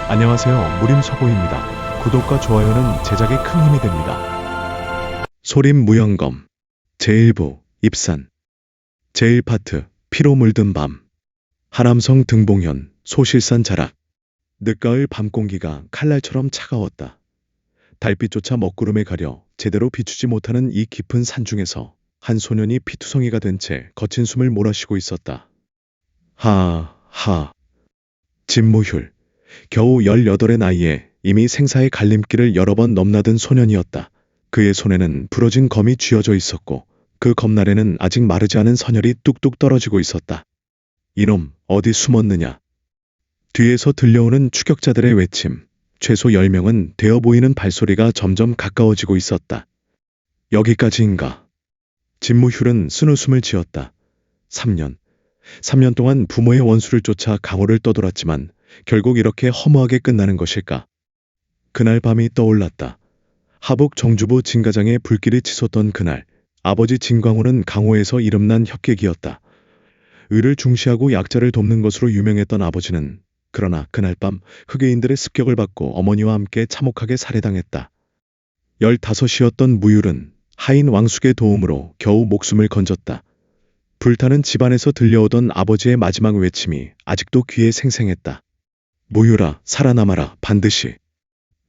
안녕하세요. 무림서고입니다. 구독과 좋아요는 제작에 큰 힘이 됩니다. 소림무영검 제1부 입산 제1파트 피로 물든 밤 하남성 등봉현 소실산 자락 늦가을 밤 공기가 칼날처럼 차가웠다. 달빛조차 먹구름에 가려 제대로 비추지 못하는 이 깊은 산중에서 한 소년이 피투성이가 된 채 거친 숨을 몰아쉬고 있었다. 하하. 진무휼 겨우 18의 나이에 이미 생사의 갈림길을 여러 번 넘나든 소년이었다. 그의 손에는 부러진 검이 쥐어져 있었고 그 검날에는 아직 마르지 않은 선혈이 뚝뚝 떨어지고 있었다. 이놈 어디 숨었느냐. 뒤에서 들려오는 추격자들의 외침, 최소 10명은 되어 보이는 발소리가 점점 가까워지고 있었다. 여기까지인가. 진무휼은 쓴웃음을 지었다. 3년 동안 부모의 원수를 쫓아 강호를 떠돌았지만 결국 이렇게 허무하게 끝나는 것일까? 그날 밤이 떠올랐다. 하북 정주부 진가장에 불길이 치솟던 그날, 아버지 진광호는 강호에서 이름난 협객이었다. 의를 중시하고 약자를 돕는 것으로 유명했던 아버지는 그러나 그날 밤 흑해인들의 습격을 받고 어머니와 함께 참혹하게 살해당했다. 15이었던 무율은 하인 왕숙의 도움으로 겨우 목숨을 건졌다. 불타는 집안에서 들려오던 아버지의 마지막 외침이 아직도 귀에 생생했다. 무율아, 살아남아라, 반드시.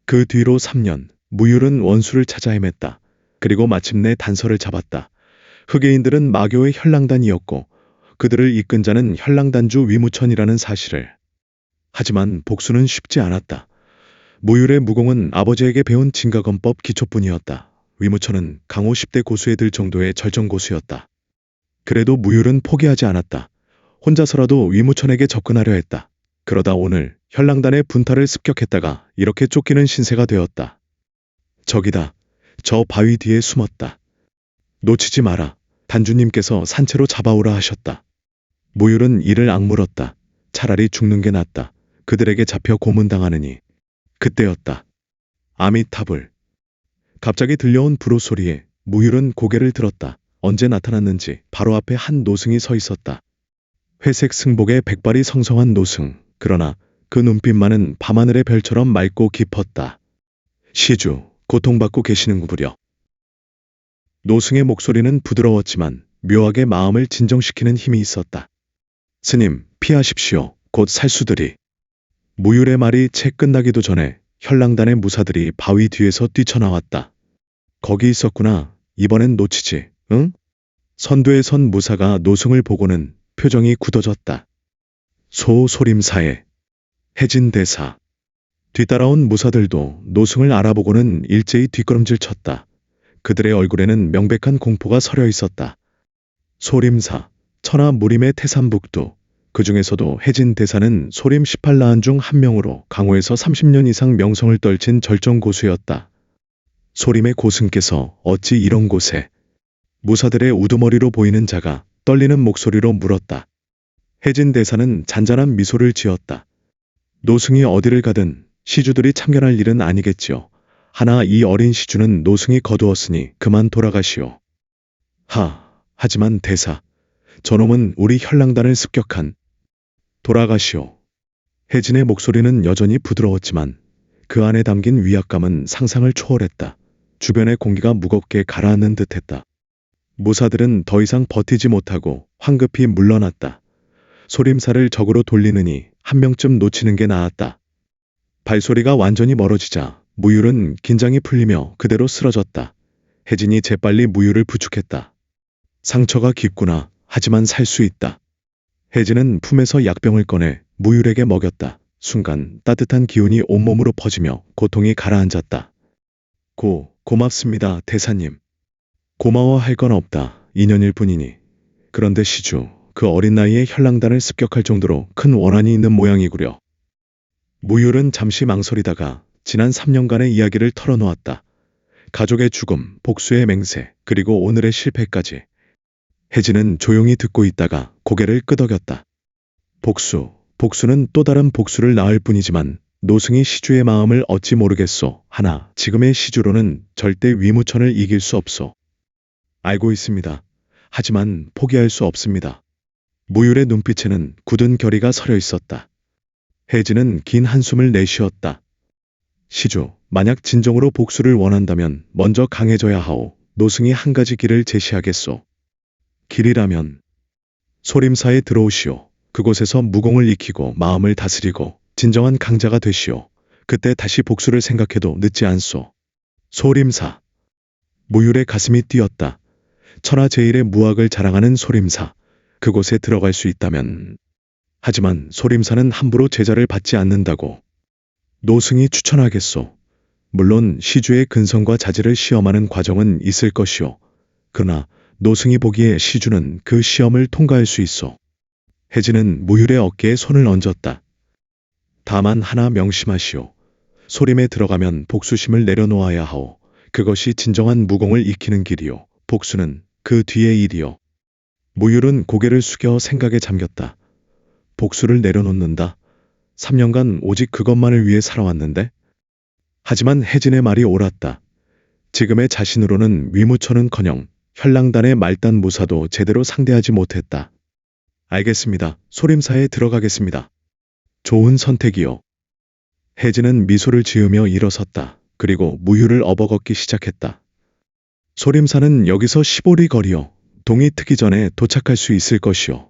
그 뒤로 3년, 무율은 원수를 찾아 헤맸다. 그리고 마침내 단서를 잡았다. 흑해인들은 마교의 현랑단이었고 그들을 이끈 자는 현랑단주 위무천이라는 사실을. 하지만 복수는 쉽지 않았다. 무율의 무공은 아버지에게 배운 진가검법 기초뿐이었다. 위무천은 강호 10대 고수에 들 정도의 절정고수였다. 그래도 무율은 포기하지 않았다. 혼자서라도 위무천에게 접근하려 했다. 그러다 오늘 현랑단의 분타를 습격했다가 이렇게 쫓기는 신세가 되었다. 저기다. 저 바위 뒤에 숨었다. 놓치지 마라. 단주님께서 산채로 잡아오라 하셨다. 무율은 이를 악물었다. 차라리 죽는 게 낫다. 그들에게 잡혀 고문당하느니. 그때였다. 아미타불. 갑자기 들려온 불호 소리에 무율은 고개를 들었다. 언제 나타났는지 바로 앞에 한 노승이 서 있었다. 회색 승복에 백발이 성성한 노승. 그러나 그 눈빛만은 밤하늘의 별처럼 맑고 깊었다. 시주, 고통받고 계시는구부려. 노승의 목소리는 부드러웠지만 묘하게 마음을 진정시키는 힘이 있었다. 스님, 피하십시오. 곧 살수들이. 무율의 말이 채 끝나기도 전에 현랑단의 무사들이 바위 뒤에서 뛰쳐나왔다. 거기 있었구나. 이번엔 놓치지, 응? 선두에 선 무사가 노승을 보고는 표정이 굳어졌다. 소림사에 해진대사. 뒤따라온 무사들도 노승을 알아보고는 일제히 뒷걸음질 쳤다. 그들의 얼굴에는 명백한 공포가 서려 있었다. 소림사, 천하 무림의 태산북두. 그 중에서도 해진대사는 소림 18나한 중 한 명으로 강호에서 30년 이상 명성을 떨친 절정고수였다. 소림의 고승께서 어찌 이런 곳에. 무사들의 우두머리로 보이는 자가 떨리는 목소리로 물었다. 해진대사는 잔잔한 미소를 지었다. 노승이 어디를 가든 시주들이 참견할 일은 아니겠지요. 하나 이 어린 시주는 노승이 거두었으니 그만 돌아가시오. 하지만 대사, 저놈은 우리 현랑단을 습격한. 돌아가시오. 해진의 목소리는 여전히 부드러웠지만 그 안에 담긴 위압감은 상상을 초월했다. 주변의 공기가 무겁게 가라앉는 듯했다. 무사들은 더 이상 버티지 못하고 황급히 물러났다. 소림사를 적으로 돌리느니 한 명쯤 놓치는 게 나았다. 발소리가 완전히 멀어지자 무율은 긴장이 풀리며 그대로 쓰러졌다. 혜진이 재빨리 무율을 부축했다. 상처가 깊구나. 하지만 살 수 있다. 혜진은 품에서 약병을 꺼내 무율에게 먹였다. 순간 따뜻한 기운이 온몸으로 퍼지며 고통이 가라앉았다. 고맙습니다, 대사님. 고마워할 건 없다. 인연일 뿐이니. 그런데 시주, 그 어린 나이에 현랑단을 습격할 정도로 큰 원한이 있는 모양이구려. 무율은 잠시 망설이다가 지난 3년간의 이야기를 털어놓았다. 가족의 죽음, 복수의 맹세, 그리고 오늘의 실패까지. 혜진은 조용히 듣고 있다가 고개를 끄덕였다. 복수는 또 다른 복수를 낳을 뿐이지만 노승이 시주의 마음을 어찌 모르겠소. 하나, 지금의 시주로는 절대 위무천을 이길 수 없소. 알고 있습니다. 하지만 포기할 수 없습니다. 무율의 눈빛에는 굳은 결의가 서려 있었다. 혜진은 긴 한숨을 내쉬었다. 시주, 만약 진정으로 복수를 원한다면 먼저 강해져야 하오. 노승이 한 가지 길을 제시하겠소. 길이라면 소림사에 들어오시오. 그곳에서 무공을 익히고 마음을 다스리고 진정한 강자가 되시오. 그때 다시 복수를 생각해도 늦지 않소. 소림사. 무율의 가슴이 뛰었다. 천하제일의 무학을 자랑하는 소림사. 그곳에 들어갈 수 있다면. 하지만 소림사는 함부로 제자를 받지 않는다고. 노승이 추천하겠소. 물론 시주의 근성과 자질을 시험하는 과정은 있을 것이오. 그러나 노승이 보기에 시주는 그 시험을 통과할 수 있어. 혜진은 무율의 어깨에 손을 얹었다. 다만 하나 명심하시오. 소림에 들어가면 복수심을 내려놓아야 하오. 그것이 진정한 무공을 익히는 길이오. 복수는 그 뒤의 일이오. 무율은 고개를 숙여 생각에 잠겼다. 복수를 내려놓는다. 3년간 오직 그것만을 위해 살아왔는데? 하지만 혜진의 말이 옳았다. 지금의 자신으로는 위무천은커녕 현랑단의 말단 무사도 제대로 상대하지 못했다. 알겠습니다. 소림사에 들어가겠습니다. 좋은 선택이요. 혜진은 미소를 지으며 일어섰다. 그리고 무율을 업어걷기 시작했다. 소림사는 여기서 15리 거리요. 동이 트기 전에 도착할 수 있을 것이요.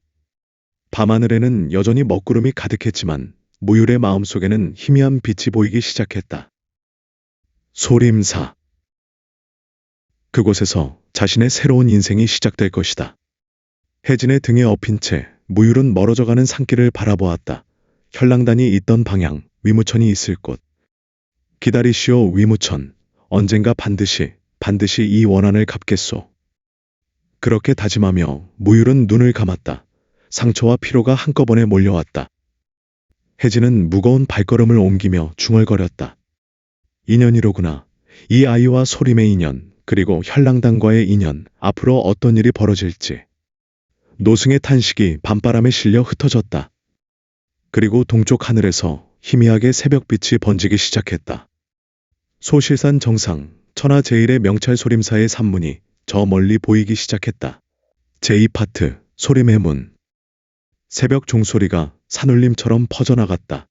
밤하늘에는 여전히 먹구름이 가득했지만 무율의 마음속에는 희미한 빛이 보이기 시작했다. 소림사. 그곳에서 자신의 새로운 인생이 시작될 것이다. 혜진의 등에 엎인 채 무율은 멀어져가는 산길을 바라보았다. 현랑단이 있던 방향, 위무천이 있을 곳. 기다리시오 위무천. 언젠가 반드시 이 원한을 갚겠소. 그렇게 다짐하며 무율은 눈을 감았다. 상처와 피로가 한꺼번에 몰려왔다. 혜진은 무거운 발걸음을 옮기며 중얼거렸다. 인연이로구나. 이 아이와 소림의 인연, 그리고 현랑단과의 인연, 앞으로 어떤 일이 벌어질지. 노승의 탄식이 밤바람에 실려 흩어졌다. 그리고 동쪽 하늘에서 희미하게 새벽빛이 번지기 시작했다. 소실산 정상, 천하제일의 명찰 소림사의 산문이 저 멀리 보이기 시작했다. 제2파트, 소림의 문. 새벽 종소리가 산울림처럼 퍼져나갔다.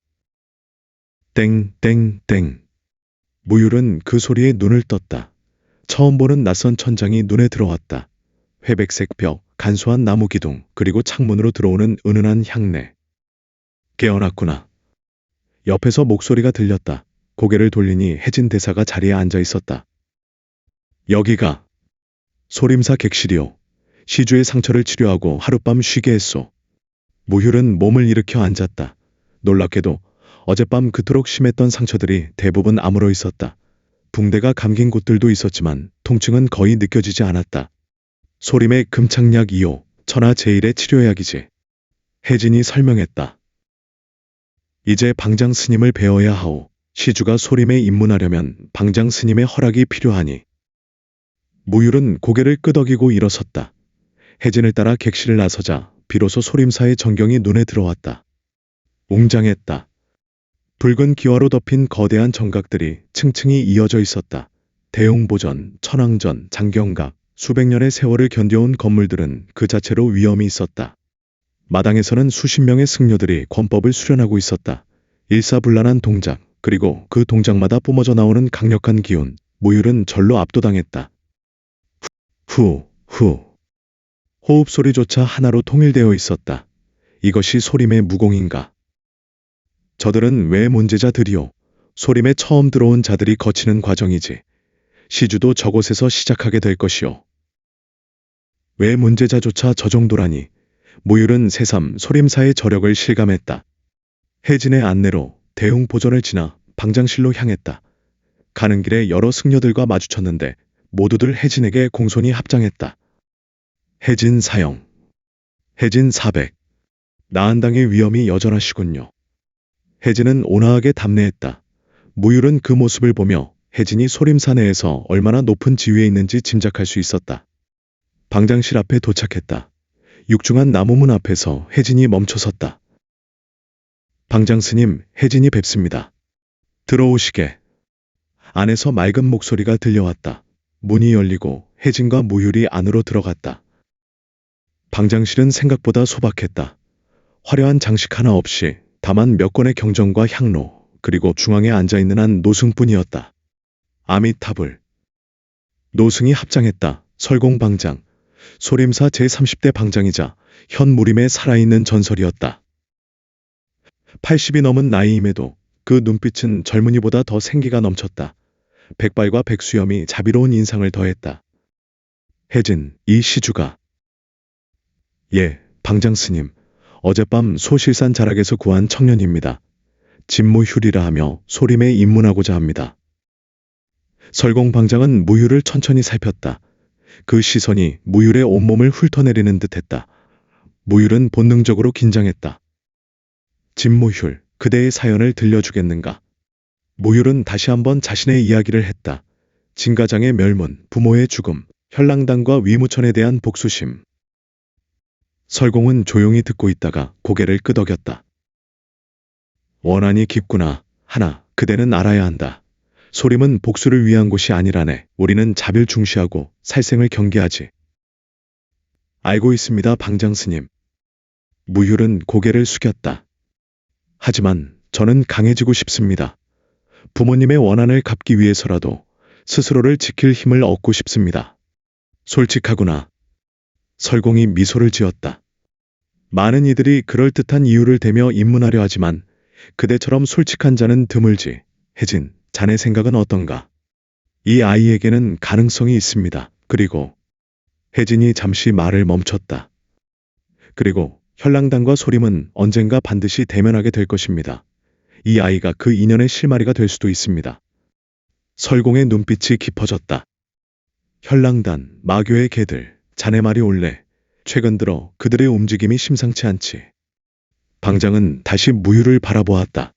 땡땡땡. 무율은 그 소리에 눈을 떴다. 처음 보는 낯선 천장이 눈에 들어왔다. 회백색 벽, 간소한 나무 기둥, 그리고 창문으로 들어오는 은은한 향내. 깨어났구나. 옆에서 목소리가 들렸다. 고개를 돌리니 혜진 대사가 자리에 앉아 있었다. 여기가 소림사 객실이오. 시주의 상처를 치료하고 하룻밤 쉬게 했소. 무율은 몸을 일으켜 앉았다. 놀랍게도 어젯밤 그토록 심했던 상처들이 대부분 아물어 있었다. 붕대가 감긴 곳들도 있었지만 통증은 거의 느껴지지 않았다. 소림의 금착약 2호, 천하제일의 치료약이지. 혜진이 설명했다. 이제 방장 스님을 배워야 하오. 시주가 소림에 입문하려면 방장 스님의 허락이 필요하니. 무율은 고개를 끄덕이고 일어섰다. 혜진을 따라 객실을 나서자 비로소 소림사의 전경이 눈에 들어왔다. 웅장했다. 붉은 기와로 덮인 거대한 정각들이 층층이 이어져 있었다. 대웅보전, 천왕전, 장경각, 수백 년의 세월을 견뎌온 건물들은 그 자체로 위엄이 있었다. 마당에서는 수십 명의 승려들이 권법을 수련하고 있었다. 일사불란한 동작, 그리고 그 동작마다 뿜어져 나오는 강력한 기운, 무율은 절로 압도당했다. 후. 호흡 소리조차 하나로 통일되어 있었다. 이것이 소림의 무공인가? 저들은 왜 문제자들이오? 소림에 처음 들어온 자들이 거치는 과정이지. 시주도 저곳에서 시작하게 될 것이오. 왜 문제자조차 저 정도라니? 무율은 새삼 소림사의 저력을 실감했다. 혜진의 안내로 대웅보전을 지나 방장실로 향했다. 가는 길에 여러 승려들과 마주쳤는데 모두들 혜진에게 공손히 합장했다. 혜진 사형. 혜진 400. 나한당의 위엄이 여전하시군요. 혜진은 온화하게 답례했다. 무율은 그 모습을 보며 혜진이 소림사 내에서 얼마나 높은 지위에 있는지 짐작할 수 있었다. 방장실 앞에 도착했다. 육중한 나무문 앞에서 혜진이 멈춰섰다. 방장스님, 혜진이 뵙습니다. 들어오시게. 안에서 맑은 목소리가 들려왔다. 문이 열리고 혜진과 무율이 안으로 들어갔다. 방장실은 생각보다 소박했다. 화려한 장식 하나 없이 다만 몇 건의 경정과 향로, 그리고 중앙에 앉아있는 한 노승뿐이었다. 아미타불. 노승이 합장했다. 설공방장. 소림사 제30대 방장이자 현 무림에 살아있는 전설이었다. 80이 넘은 나이임에도 그 눈빛은 젊은이보다 더 생기가 넘쳤다. 백발과 백수염이 자비로운 인상을 더했다. 혜진, 이 시주가. 예, 방장스님. 어젯밤 소실산 자락에서 구한 청년입니다. 진무휴리라 하며 소림에 입문하고자 합니다. 설공방장은 무휴를 천천히 살폈다. 그 시선이 무휴의 온몸을 훑어내리는 듯했다. 무휴는 본능적으로 긴장했다. 진무휴, 그대의 사연을 들려주겠는가? 무휴는 다시 한번 자신의 이야기를 했다. 진가장의 멸문, 부모의 죽음, 현랑당과 위무천에 대한 복수심. 설공은 조용히 듣고 있다가 고개를 끄덕였다. 원한이 깊구나. 하나, 그대는 알아야 한다. 소림은 복수를 위한 곳이 아니라네. 우리는 자비를 중시하고 살생을 경계하지. 알고 있습니다, 방장스님. 무휴는 고개를 숙였다. 하지만 저는 강해지고 싶습니다. 부모님의 원한을 갚기 위해서라도 스스로를 지킬 힘을 얻고 싶습니다. 솔직하구나. 설공이 미소를 지었다. 많은 이들이 그럴듯한 이유를 대며 입문하려 하지만 그대처럼 솔직한 자는 드물지. 혜진, 자네 생각은 어떤가? 이 아이에게는 가능성이 있습니다. 그리고 혜진이 잠시 말을 멈췄다. 그리고 현랑당과 소림은 언젠가 반드시 대면하게 될 것입니다. 이 아이가 그 인연의 실마리가 될 수도 있습니다. 설공의 눈빛이 깊어졌다. 현랑단, 마교의 개들, 자네 말이 옳네. 최근 들어 그들의 움직임이 심상치 않지. 방장은 다시 무휴를 바라보았다.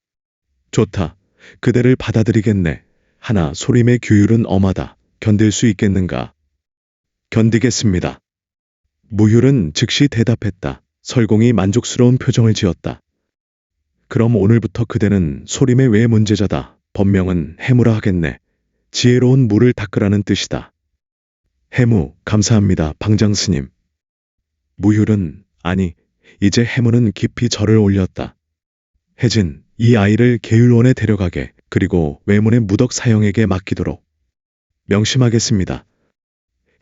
좋다. 그대를 받아들이겠네. 하나, 소림의 규율은 엄하다. 견딜 수 있겠는가? 견디겠습니다. 무휴는 즉시 대답했다. 설공이 만족스러운 표정을 지었다. 그럼 오늘부터 그대는 소림의 외 문제자다. 법명은 해무라 하겠네. 지혜로운 물을 닦으라는 뜻이다. 해무, 감사합니다, 방장스님. 무휴는, 아니, 이제 해무는 깊이 절을 올렸다. 혜진, 이 아이를 계율원에 데려가게, 그리고 외문의 무덕 사형에게 맡기도록. 명심하겠습니다.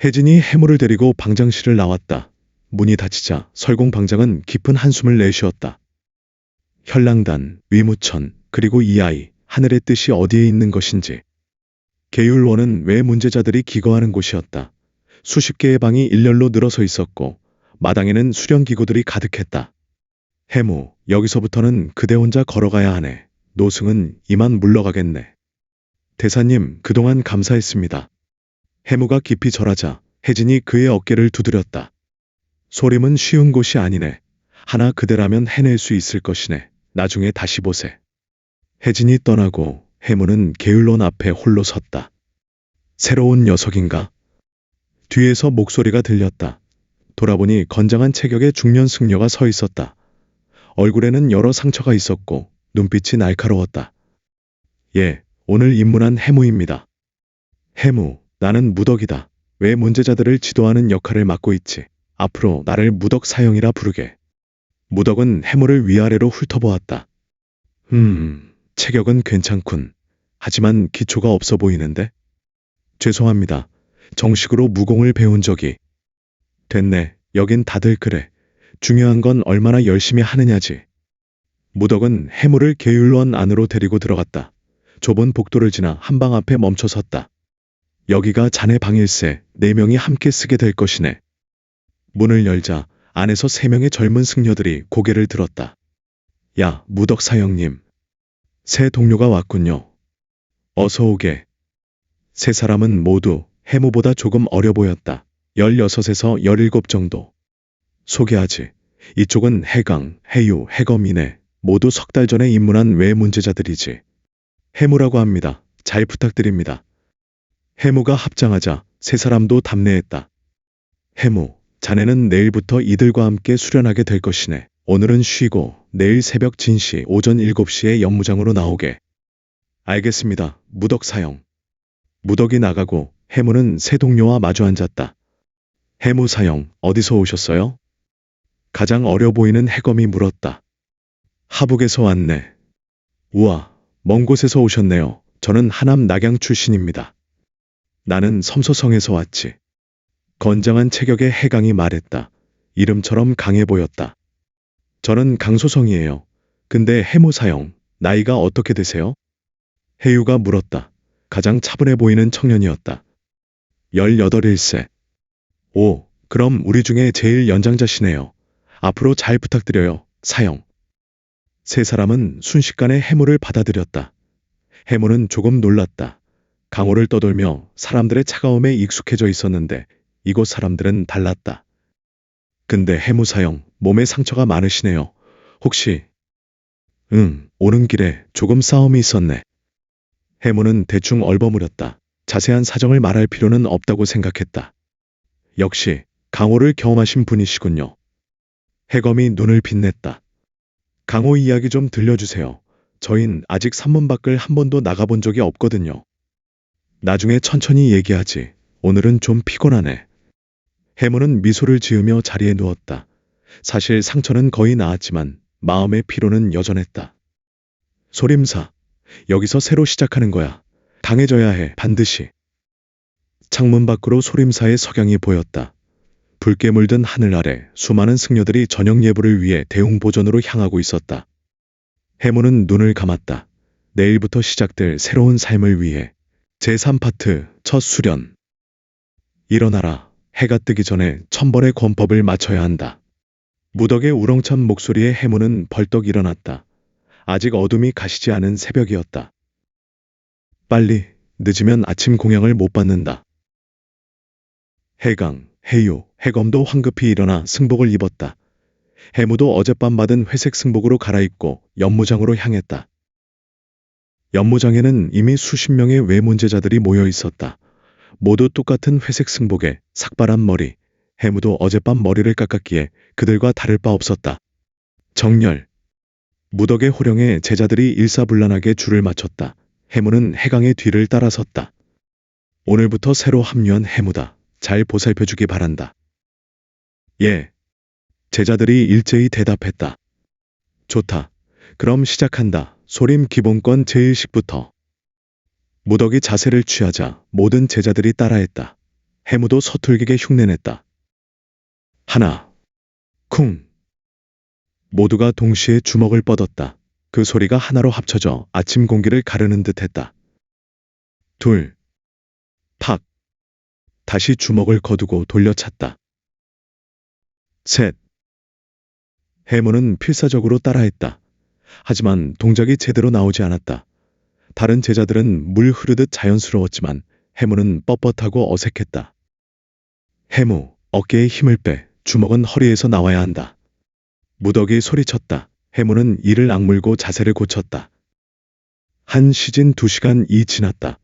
혜진이 해무를 데리고 방장실을 나왔다. 문이 닫히자 설공 방장은 깊은 한숨을 내쉬었다. 현랑단, 위무천, 그리고 이 아이, 하늘의 뜻이 어디에 있는 것인지. 계율원은 외 문제자들이 기거하는 곳이었다. 수십 개의 방이 일렬로 늘어서 있었고 마당에는 수령기구들이 가득했다. 해무, 여기서부터는 그대 혼자 걸어가야 하네. 노승은 이만 물러가겠네. 대사님, 그동안 감사했습니다. 해무가 깊이 절하자 혜진이 그의 어깨를 두드렸다. 소림은 쉬운 곳이 아니네. 하나 그대라면 해낼 수 있을 것이네. 나중에 다시 보세. 혜진이 떠나고 해무는 계율론 앞에 홀로 섰다. 새로운 녀석인가? 뒤에서 목소리가 들렸다. 돌아보니 건장한 체격의 중년 승려가 서 있었다. 얼굴에는 여러 상처가 있었고 눈빛이 날카로웠다. 예, 오늘 입문한 해무입니다. 해무, 나는 무덕이다. 왜 문제자들을 지도하는 역할을 맡고 있지? 앞으로 나를 무덕 사형이라 부르게. 무덕은 해무를 위아래로 훑어보았다. 체격은 괜찮군. 하지만 기초가 없어 보이는데? 죄송합니다. 정식으로 무공을 배운 적이. 됐네. 여긴 다들 그래. 중요한 건 얼마나 열심히 하느냐지. 무덕은 해무를 계율원 안으로 데리고 들어갔다. 좁은 복도를 지나 한방 앞에 멈춰 섰다. 여기가 자네 방일세. 4명이 함께 쓰게 될 것이네. 문을 열자 안에서 3명의 젊은 승려들이 고개를 들었다. 야, 무덕 사형님. 새 동료가 왔군요. 어서 오게. 세 사람은 모두 해무보다 조금 어려 보였다. 16에서 17 정도. 소개하지. 이쪽은 해강, 해유, 해검이네. 모두 3달 전에 입문한 외 문제자들이지. 해무라고 합니다. 잘 부탁드립니다. 해무가 합장하자 세 사람도 답례했다. 해무, 자네는 내일부터 이들과 함께 수련하게 될 것이네. 오늘은 쉬고 내일 새벽 진시 오전 7시에 연무장으로 나오게. 알겠습니다. 무덕 사형. 무덕이 나가고 해무는 새 동료와 마주 앉았다. 해무 사형, 어디서 오셨어요? 가장 어려 보이는 해검이 물었다. 하북에서 왔네. 우와, 먼 곳에서 오셨네요. 저는 하남 낙양 출신입니다. 나는 섬서성에서 왔지. 건장한 체격의 해강이 말했다. 이름처럼 강해 보였다. 저는 강소성이에요. 근데 해무사형, 나이가 어떻게 되세요? 해유가 물었다. 가장 차분해 보이는 청년이었다. 18일세. 오, 그럼 우리 중에 제일 연장자시네요. 앞으로 잘 부탁드려요, 사형. 세 사람은 순식간에 해무를 받아들였다. 해무는 조금 놀랐다. 강호를 떠돌며 사람들의 차가움에 익숙해져 있었는데 이곳 사람들은 달랐다. 근데 해무사형, 몸에 상처가 많으시네요. 혹시? 응, 오는 길에 조금 싸움이 있었네. 해무는 대충 얼버무렸다. 자세한 사정을 말할 필요는 없다고 생각했다. 역시 강호를 경험하신 분이시군요. 해검이 눈을 빛냈다. 강호 이야기 좀 들려주세요. 저흰 아직 산문 밖을 한 번도 나가본 적이 없거든요. 나중에 천천히 얘기하지. 오늘은 좀 피곤하네. 해무는 미소를 지으며 자리에 누웠다. 사실 상처는 거의 나았지만 마음의 피로는 여전했다. 소림사, 여기서 새로 시작하는 거야. 강해져야 해, 반드시. 창문 밖으로 소림사의 석양이 보였다. 붉게 물든 하늘 아래 수많은 승려들이 저녁 예불을 위해 대웅보전으로 향하고 있었다. 해무는 눈을 감았다. 내일부터 시작될 새로운 삶을 위해. 제3파트 첫 수련. 일어나라. 해가 뜨기 전에 천벌의 권법을 마쳐야 한다. 무덕의 우렁찬 목소리에 해무는 벌떡 일어났다. 아직 어둠이 가시지 않은 새벽이었다. 빨리, 늦으면 아침 공양을 못 받는다. 해강, 해유, 해검도 황급히 일어나 승복을 입었다. 해무도 어젯밤 받은 회색 승복으로 갈아입고 연무장으로 향했다. 연무장에는 이미 수십 명의 외문제자들이 모여 있었다. 모두 똑같은 회색 승복에 삭발한 머리. 해무도 어젯밤 머리를 깎았기에 그들과 다를 바 없었다. 정렬. 무덕의 호령에 제자들이 일사불란하게 줄을 맞췄다. 해무는 해강의 뒤를 따라섰다. 오늘부터 새로 합류한 해무다. 잘 보살펴주기 바란다. 예. 제자들이 일제히 대답했다. 좋다. 그럼 시작한다. 소림 기본권 제1식부터. 무덕이 자세를 취하자 모든 제자들이 따라했다. 해무도 서툴게 흉내냈다. 하나. 쿵. 모두가 동시에 주먹을 뻗었다. 그 소리가 하나로 합쳐져 아침 공기를 가르는 듯했다. 둘. 팍. 다시 주먹을 거두고 돌려찼다. 셋. 해무는 필사적으로 따라했다. 하지만 동작이 제대로 나오지 않았다. 다른 제자들은 물 흐르듯 자연스러웠지만 해무는 뻣뻣하고 어색했다. 해무, 어깨에 힘을 빼. 주먹은 허리에서 나와야 한다. 무덕이 소리쳤다. 해무는 이를 악물고 자세를 고쳤다. 한 시즌 2시간이 지났다.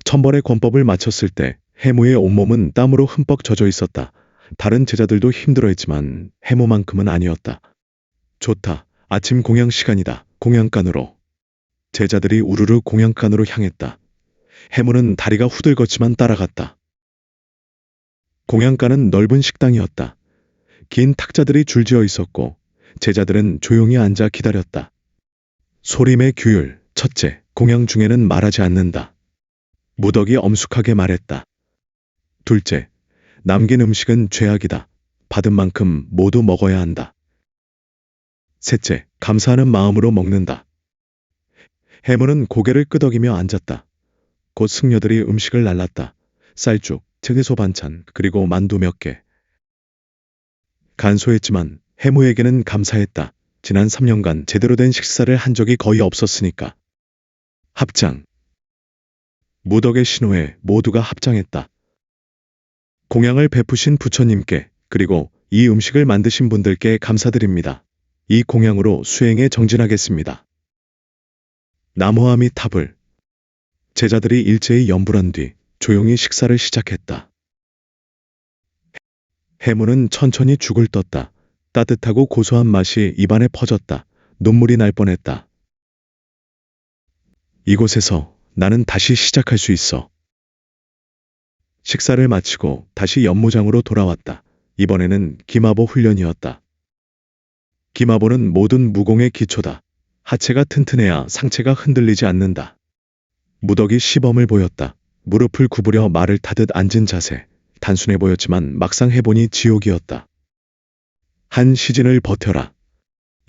천벌의 권법을 마쳤을 때 해무의 온몸은 땀으로 흠뻑 젖어 있었다. 다른 제자들도 힘들어했지만 해무만큼은 아니었다. 좋다. 아침 공양 시간이다. 공양간으로. 제자들이 우르르 공양간으로 향했다. 해무는 다리가 후들걷지만 따라갔다. 공양간은 넓은 식당이었다. 긴 탁자들이 줄지어 있었고 제자들은 조용히 앉아 기다렸다. 소림의 규율. 첫째, 공양 중에는 말하지 않는다. 무덕이 엄숙하게 말했다. 둘째, 남긴 음식은 죄악이다. 받은 만큼 모두 먹어야 한다. 셋째, 감사하는 마음으로 먹는다. 해무는 고개를 끄덕이며 앉았다. 곧 승려들이 음식을 날랐다. 쌀죽, 채소 반찬, 그리고 만두 몇 개. 간소했지만 해무에게는 감사했다. 지난 3년간 제대로 된 식사를 한 적이 거의 없었으니까. 합장. 무덕의 신호에 모두가 합장했다. 공양을 베푸신 부처님께 그리고 이 음식을 만드신 분들께 감사드립니다. 이 공양으로 수행에 정진하겠습니다. 나무아미 탑을. 제자들이 일제히 염불한 뒤 조용히 식사를 시작했다. 해무는 천천히 죽을 떴다. 따뜻하고 고소한 맛이 입안에 퍼졌다. 눈물이 날 뻔했다. 이곳에서 나는 다시 시작할 수 있어. 식사를 마치고 다시 연무장으로 돌아왔다. 이번에는 기마보 훈련이었다. 기마보는 모든 무공의 기초다. 하체가 튼튼해야 상체가 흔들리지 않는다. 무덕이 시범을 보였다. 무릎을 구부려 말을 타듯 앉은 자세. 단순해 보였지만 막상 해보니 지옥이었다. 한 시즌을 버텨라.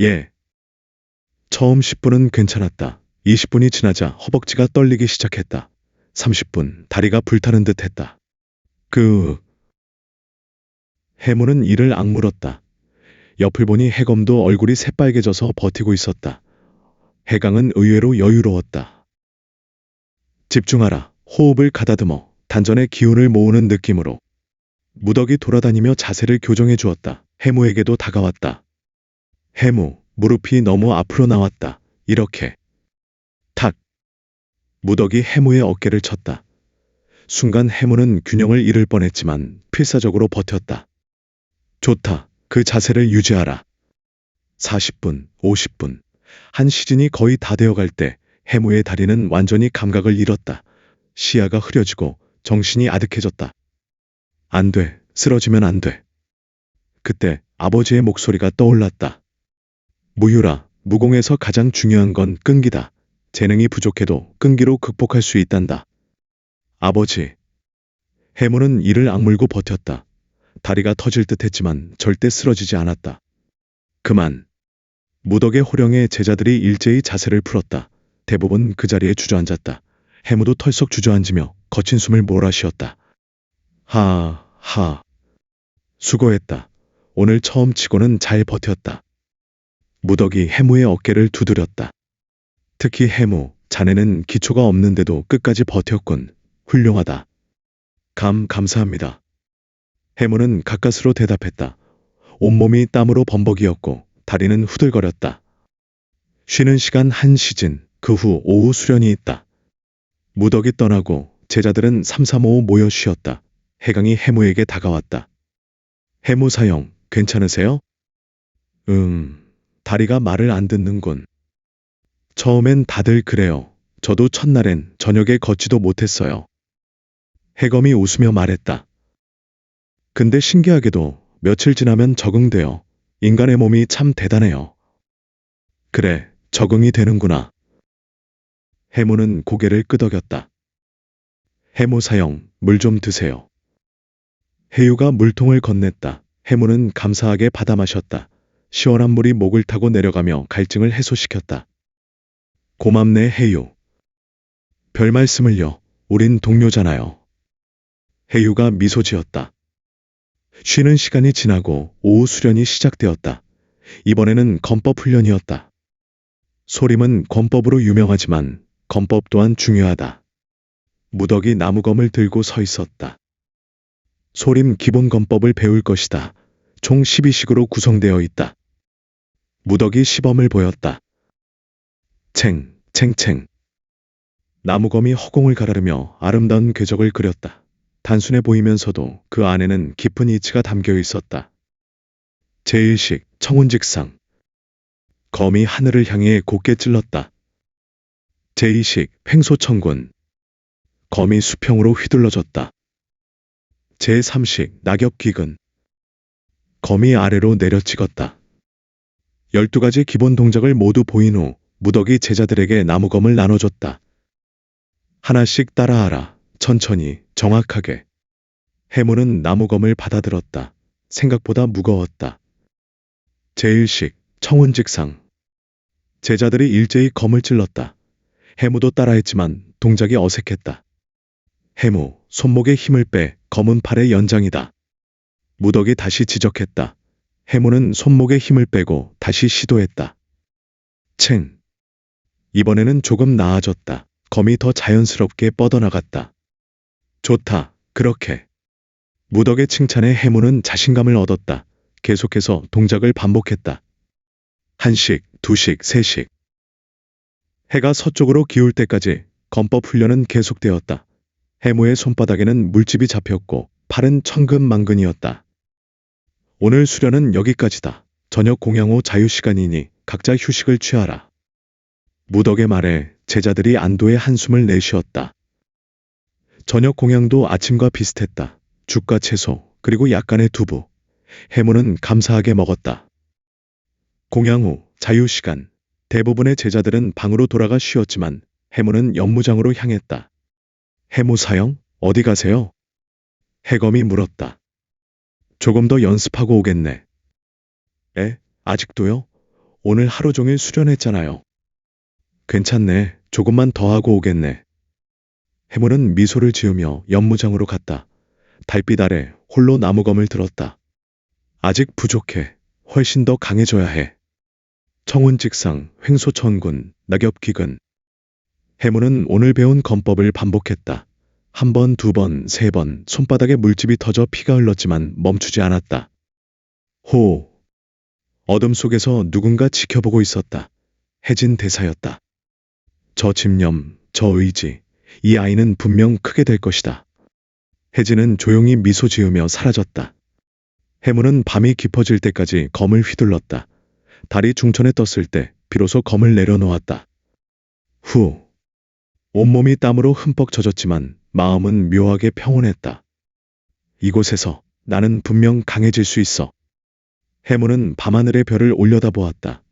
예. 처음 10분은 괜찮았다. 20분이 지나자 허벅지가 떨리기 시작했다. 30분, 다리가 불타는 듯 했다. 해무는 이를 악물었다. 옆을 보니 해검도 얼굴이 새빨개져서 버티고 있었다. 해강은 의외로 여유로웠다. 집중하라. 호흡을 가다듬어 단전에 기운을 모으는 느낌으로. 무덕이 돌아다니며 자세를 교정해 주었다. 해무에게도 다가왔다. 해무, 무릎이 너무 앞으로 나왔다. 이렇게. 탁. 무덕이 해무의 어깨를 쳤다. 순간 해무는 균형을 잃을 뻔했지만 필사적으로 버텼다. 좋다. 그 자세를 유지하라. 40분, 50분. 한 시즌이 거의 다 되어갈 때 해무의 다리는 완전히 감각을 잃었다. 시야가 흐려지고 정신이 아득해졌다. 안 돼. 쓰러지면 안 돼. 그때 아버지의 목소리가 떠올랐다. 무유라, 무공에서 가장 중요한 건 끈기다. 재능이 부족해도 끈기로 극복할 수 있단다. 아버지. 해무는 이를 악물고 버텼다. 다리가 터질 듯 했지만 절대 쓰러지지 않았다. 그만. 무덕의 호령에 제자들이 일제히 자세를 풀었다. 대부분 그 자리에 주저앉았다. 해무도 털썩 주저앉으며 거친 숨을 몰아쉬었다. 하하. 수고했다. 오늘 처음 치고는 잘 버텼다. 무덕이 해무의 어깨를 두드렸다. 특히 해무, 자네는 기초가 없는데도 끝까지 버텼군. 훌륭하다. 감사합니다. 해무는 가까스로 대답했다. 온몸이 땀으로 범벅이었고 다리는 후들거렸다. 쉬는 시간 한 시즌, 그 후 오후 수련이 있다. 무덕이 떠나고 제자들은 삼삼오오 모여 쉬었다. 해강이 해무에게 다가왔다. 해무 사형, 괜찮으세요? 다리가 말을 안 듣는군. 처음엔 다들 그래요. 저도 첫날엔 저녁에 걷지도 못했어요. 해검이 웃으며 말했다. 근데 신기하게도 며칠 지나면 적응돼요. 인간의 몸이 참 대단해요. 그래, 적응이 되는구나. 해무는 고개를 끄덕였다. 해무 사형, 물 좀 드세요. 해유가 물통을 건넸다. 해무는 감사하게 받아 마셨다. 시원한 물이 목을 타고 내려가며 갈증을 해소시켰다. 고맙네, 해유. 별 말씀을요. 우린 동료잖아요. 해유가 미소 지었다. 쉬는 시간이 지나고 오후 수련이 시작되었다. 이번에는 검법 훈련이었다. 소림은 검법으로 유명하지만 검법 또한 중요하다. 무덕이 나무검을 들고 서 있었다. 소림 기본 검법을 배울 것이다. 총 12식으로 구성되어 있다. 무덕이 시범을 보였다. 챙. 나무검이 허공을 가르며 아름다운 궤적을 그렸다. 단순해 보이면서도 그 안에는 깊은 이치가 담겨 있었다. 제1식 청운직상. 검이 하늘을 향해 곱게 찔렀다. 제2식 횡소청군. 검이 수평으로 휘둘러졌다. 제3식 낙엽귀근. 검이 아래로 내려찍었다. 12가지 기본 동작을 모두 보인 후 무덕이 제자들에게 나무검을 나눠줬다. 하나씩 따라하라. 천천히, 정확하게. 해무는 나무검을 받아들었다. 생각보다 무거웠다. 제1식 청운직상. 제자들이 일제히 검을 찔렀다. 해무도 따라했지만 동작이 어색했다. 해무, 손목에 힘을 빼. 검은 팔의 연장이다. 무덕이 다시 지적했다. 해무는 손목에 힘을 빼고 다시 시도했다. 챙. 이번에는 조금 나아졌다. 검이 더 자연스럽게 뻗어나갔다. 좋다. 그렇게. 무덕의 칭찬에 해무는 자신감을 얻었다. 계속해서 동작을 반복했다. 1식, 2식, 3식. 해가 서쪽으로 기울 때까지 검법 훈련은 계속되었다. 해무의 손바닥에는 물집이 잡혔고 팔은 천근만근이었다. 오늘 수련은 여기까지다. 저녁 공양 후 자유시간이니 각자 휴식을 취하라. 무덕의 말에 제자들이 안도의 한숨을 내쉬었다. 저녁 공양도 아침과 비슷했다. 죽과 채소, 그리고 약간의 두부. 해무는 감사하게 먹었다. 공양 후 자유시간. 대부분의 제자들은 방으로 돌아가 쉬었지만 해무는 연무장으로 향했다. 해무 사형, 어디 가세요? 해검이 물었다. 조금 더 연습하고 오겠네. 에? 아직도요? 오늘 하루 종일 수련했잖아요. 괜찮네. 조금만 더 하고 오겠네. 해무는 미소를 지으며 연무장으로 갔다. 달빛 아래 홀로 나무검을 들었다. 아직 부족해. 훨씬 더 강해져야 해. 청운직상, 횡소천군, 낙엽기근. 해무는 오늘 배운 검법을 반복했다. 한 번, 두 번, 세 번 손바닥에 물집이 터져 피가 흘렀지만 멈추지 않았다. 호. 어둠 속에서 누군가 지켜보고 있었다. 해진 대사였다. 저 집념, 저 의지, 이 아이는 분명 크게 될 것이다. 혜진은 조용히 미소 지으며 사라졌다. 해무는 밤이 깊어질 때까지 검을 휘둘렀다. 달이 중천에 떴을 때 비로소 검을 내려놓았다. 후. 온몸이 땀으로 흠뻑 젖었지만 마음은 묘하게 평온했다. 이곳에서 나는 분명 강해질 수 있어. 해무는 밤하늘의 별을 올려다보았다.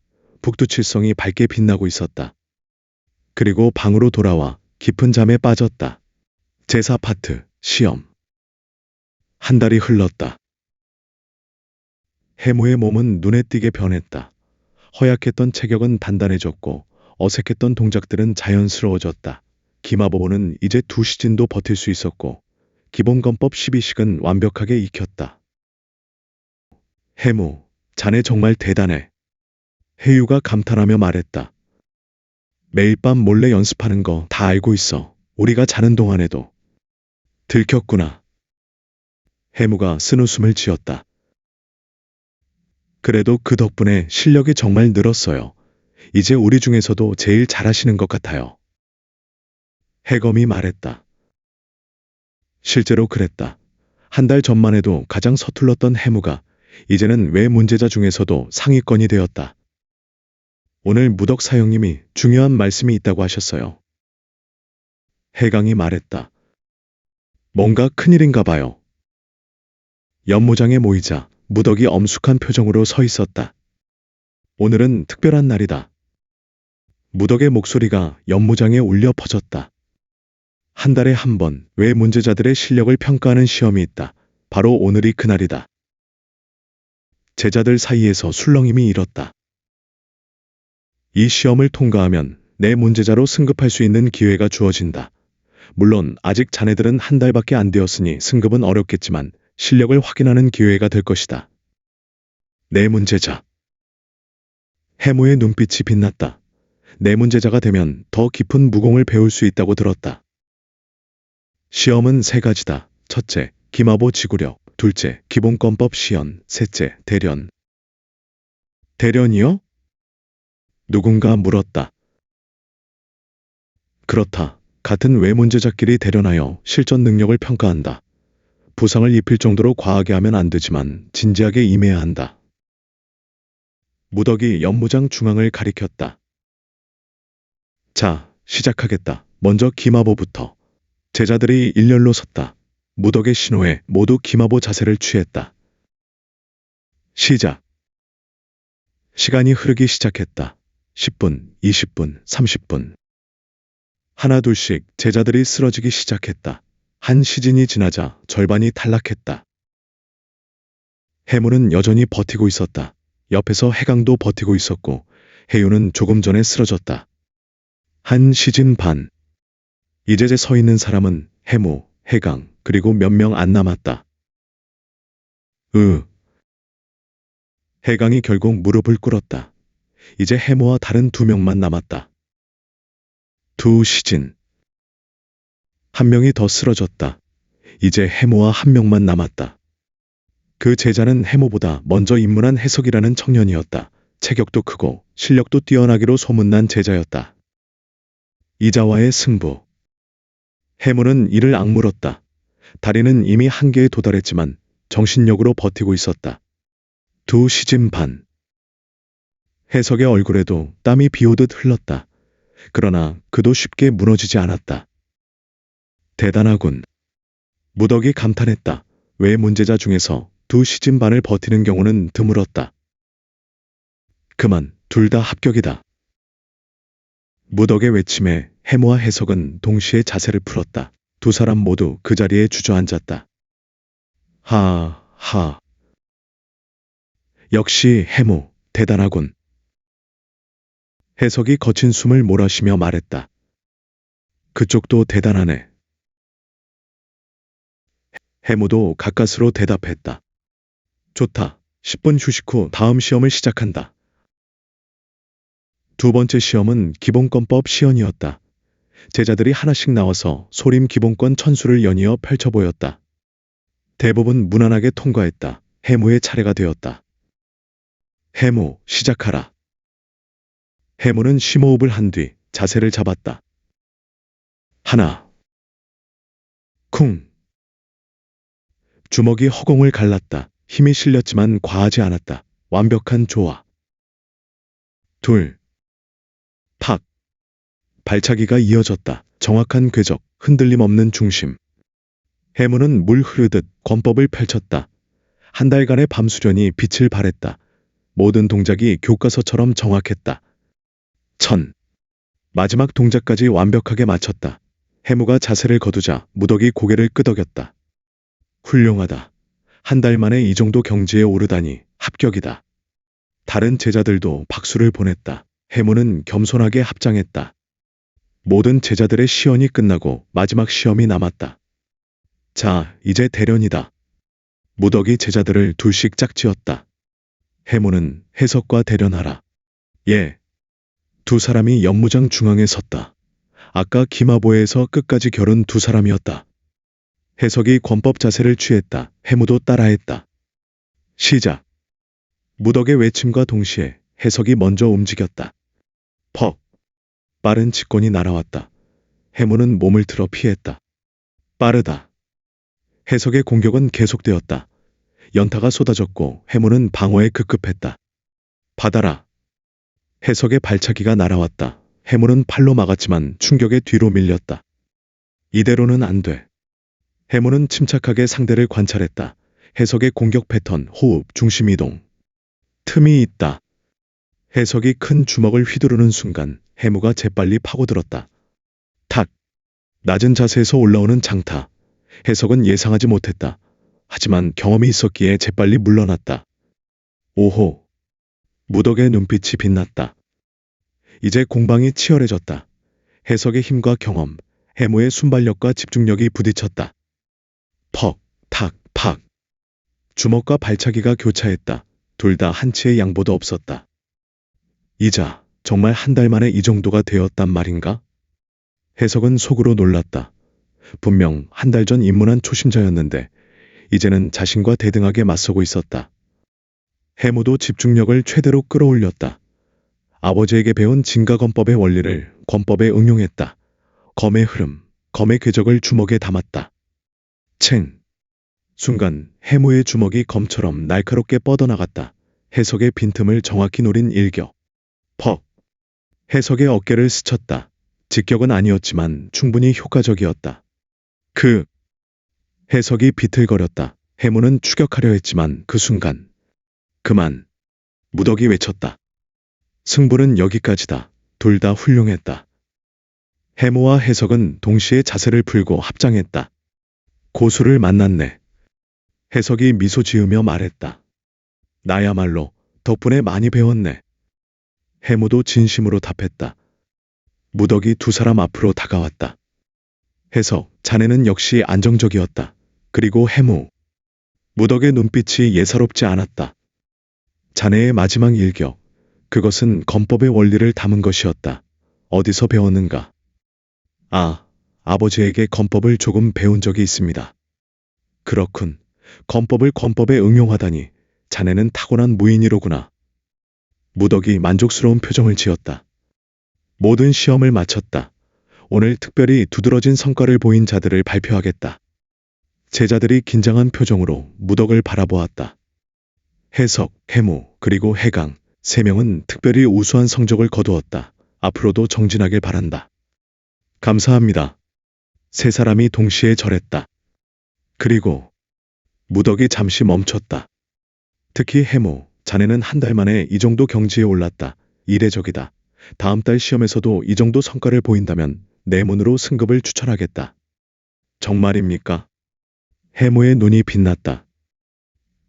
북두칠성이 밝게 빛나고 있었다. 그리고 방으로 돌아와 깊은 잠에 빠졌다. 제사 파트, 시험. 한 달이 흘렀다. 해무의 몸은 눈에 띄게 변했다. 허약했던 체격은 단단해졌고 어색했던 동작들은 자연스러워졌다. 기마보보는 이제 2시즌도 버틸 수 있었고 기본검법 12식은 완벽하게 익혔다. 해무, 자네 정말 대단해. 해유가 감탄하며 말했다. 매일 밤 몰래 연습하는 거 다 알고 있어. 우리가 자는 동안에도. 들켰구나. 해무가 쓴웃음을 지었다. 그래도 그 덕분에 실력이 정말 늘었어요. 이제 우리 중에서도 제일 잘하시는 것 같아요. 해검이 말했다. 실제로 그랬다. 한 달 전만 해도 가장 서툴렀던 해무가 이제는 외 문제자 중에서도 상위권이 되었다. 오늘 무덕 사형님이 중요한 말씀이 있다고 하셨어요. 해강이 말했다. 뭔가 큰일인가 봐요. 연무장에 모이자 무덕이 엄숙한 표정으로 서 있었다. 오늘은 특별한 날이다. 무덕의 목소리가 연무장에 울려 퍼졌다. 한 달에 한 번 외 문제자들의 실력을 평가하는 시험이 있다. 바로 오늘이 그날이다. 제자들 사이에서 술렁임이 일었다. 이 시험을 통과하면 내 문제자로 승급할 수 있는 기회가 주어진다. 물론 아직 자네들은 한 달밖에 안 되었으니 승급은 어렵겠지만 실력을 확인하는 기회가 될 것이다. 내 문제자. 해무의 눈빛이 빛났다. 내 문제자가 되면 더 깊은 무공을 배울 수 있다고 들었다. 시험은 3가지다. 첫째, 기마보 지구력. 둘째, 기본검법 시연. 셋째, 대련. 대련이요? 누군가 물었다. 그렇다. 같은 외문제자끼리 대련하여 실전 능력을 평가한다. 부상을 입힐 정도로 과하게 하면 안 되지만 진지하게 임해야 한다. 무덕이 연무장 중앙을 가리켰다. 자, 시작하겠다. 먼저 기마보부터. 제자들이 일렬로 섰다. 무덕의 신호에 모두 기마보 자세를 취했다. 시작. 시간이 흐르기 시작했다. 10분, 20분, 30분. 하나 둘씩 제자들이 쓰러지기 시작했다. 한 시즌이 지나자 절반이 탈락했다. 해무는 여전히 버티고 있었다. 옆에서 해강도 버티고 있었고 해유는 조금 전에 쓰러졌다. 한 시즌 반. 이제 서 있는 사람은 해무, 해강, 그리고 몇 명 안 남았다. 해강이 결국 무릎을 꿇었다. 이제 해무와 다른 2명만 남았다. 2시즌. 한 명이 더 쓰러졌다. 이제 해무와 1명만 남았다. 그 제자는 해무보다 먼저 입문한 해석이라는 청년이었다. 체격도 크고 실력도 뛰어나기로 소문난 제자였다. 이자와의 승부. 해무는 이를 악물었다. 다리는 이미 한계에 도달했지만 정신력으로 버티고 있었다. 2시즌 반. 해석의 얼굴에도 땀이 비오듯 흘렀다. 그러나 그도 쉽게 무너지지 않았다. 대단하군. 무덕이 감탄했다. 외 문제자 중에서 2시즌 반을 버티는 경우는 드물었다. 그만, 둘 다 합격이다. 무덕의 외침에 해무와 해석은 동시에 자세를 풀었다. 두 사람 모두 그 자리에 주저앉았다. 하. 역시 해무, 대단하군. 해석이 거친 숨을 몰아쉬며 말했다. 그쪽도 대단하네. 해무도 가까스로 대답했다. 좋다. 10분 휴식 후 다음 시험을 시작한다. 두 번째 시험은 기본권법 시연이었다. 제자들이 하나씩 나와서 소림 기본권 천수를 연이어 펼쳐 보였다. 대부분 무난하게 통과했다. 해무의 차례가 되었다. 해무, 시작하라. 해무는 심호흡을 한 뒤 자세를 잡았다. 하나. 쿵. 주먹이 허공을 갈랐다. 힘이 실렸지만 과하지 않았다. 완벽한 조화. 둘. 팍. 발차기가 이어졌다. 정확한 궤적, 흔들림 없는 중심. 해무는 물 흐르듯 권법을 펼쳤다. 한 달간의 밤수련이 빛을 발했다. 모든 동작이 교과서처럼 정확했다. 마지막 동작까지 완벽하게 마쳤다. 해무가 자세를 거두자 무덕이 고개를 끄덕였다. 훌륭하다. 한 달 만에 이 정도 경지에 오르다니 합격이다. 다른 제자들도 박수를 보냈다. 해무는 겸손하게 합장했다. 모든 제자들의 시연이 끝나고 마지막 시험이 남았다. 자, 이제 대련이다. 무덕이 제자들을 둘씩 짝지었다. 해무는 해석과 대련하라. 예. 두 사람이 연무장 중앙에 섰다. 아까 기마보에서 끝까지 겨룬 두 사람이었다. 해석이 권법 자세를 취했다. 해무도 따라했다. 시작. 무덕의 외침과 동시에 해석이 먼저 움직였다. 퍽. 빠른 직권이 날아왔다. 해무는 몸을 틀어 피했다. 빠르다. 해석의 공격은 계속되었다. 연타가 쏟아졌고 해무는 방어에 급급했다. 받아라. 해석의 발차기가 날아왔다. 해무는 팔로 막았지만 충격에 뒤로 밀렸다. 이대로는 안 돼. 해무는 침착하게 상대를 관찰했다. 해석의 공격 패턴, 호흡, 중심 이동. 틈이 있다. 해석이 큰 주먹을 휘두르는 순간 해무가 재빨리 파고들었다. 탁. 낮은 자세에서 올라오는 장타. 해석은 예상하지 못했다. 하지만 경험이 있었기에 재빨리 물러났다. 오호. 무덕의 눈빛이 빛났다. 이제 공방이 치열해졌다. 해석의 힘과 경험, 해무의 순발력과 집중력이 부딪혔다. 퍽, 탁, 팍. 주먹과 발차기가 교차했다. 둘 다 한치의 양보도 없었다. 이자, 정말 한 달 만에 이 정도가 되었단 말인가? 해석은 속으로 놀랐다. 분명 한 달 전 입문한 초심자였는데 이제는 자신과 대등하게 맞서고 있었다. 해무도 집중력을 최대로 끌어올렸다. 아버지에게 배운 진가권법의 원리를 권법에 응용했다. 검의 흐름, 검의 궤적을 주먹에 담았다. 챙. 순간 해무의 주먹이 검처럼 날카롭게 뻗어나갔다. 해석의 빈틈을 정확히 노린 일격. 퍽. 해석의 어깨를 스쳤다. 직격은 아니었지만 충분히 효과적이었다. 해석이 비틀거렸다. 해무는 추격하려 했지만 그 순간. 그만. 무덕이 외쳤다. 승부는 여기까지다. 둘 다 훌륭했다. 해무와 해석은 동시에 자세를 풀고 합장했다. 고수를 만났네. 해석이 미소 지으며 말했다. 나야말로 덕분에 많이 배웠네. 해무도 진심으로 답했다. 무덕이 두 사람 앞으로 다가왔다. 해석, 자네는 역시 안정적이었다. 그리고 해무. 무덕의 눈빛이 예사롭지 않았다. 자네의 마지막 일격, 그것은 권법의 원리를 담은 것이었다. 어디서 배웠는가? 아, 아버지에게 권법을 조금 배운 적이 있습니다. 그렇군. 권법을 권법에 응용하다니 자네는 타고난 무인이로구나. 무덕이 만족스러운 표정을 지었다. 모든 시험을 마쳤다. 오늘 특별히 두드러진 성과를 보인 자들을 발표하겠다. 제자들이 긴장한 표정으로 무덕을 바라보았다. 해석, 해무, 그리고 해강, 세 명은 특별히 우수한 성적을 거두었다. 앞으로도 정진하길 바란다. 감사합니다. 세 사람이 동시에 절했다. 그리고 무덕이 잠시 멈췄다. 특히 해무, 자네는 한 달 만에 이 정도 경지에 올랐다. 이례적이다. 다음 달 시험에서도 이 정도 성과를 보인다면 내문으로 승급을 추천하겠다. 정말입니까? 해무의 눈이 빛났다.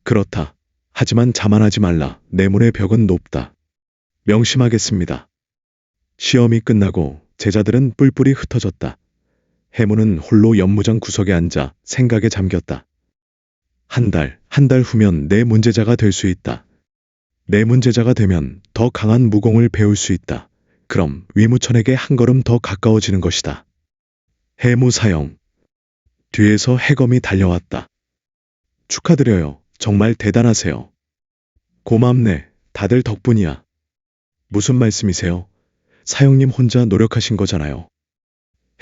그렇다. 하지만 자만하지 말라. 내문의 벽은 높다. 명심하겠습니다. 시험이 끝나고 제자들은 뿔뿔이 흩어졌다. 해무는 홀로 연무장 구석에 앉아 생각에 잠겼다. 한 달 후면 내 문제자가 될 수 있다. 내 문제자가 되면 더 강한 무공을 배울 수 있다. 그럼 위무천에게 한 걸음 더 가까워지는 것이다. 해무 사형. 뒤에서 해검이 달려왔다. 축하드려요. 정말 대단하세요. 고맙네. 다들 덕분이야. 무슨 말씀이세요? 사형님 혼자 노력하신 거잖아요.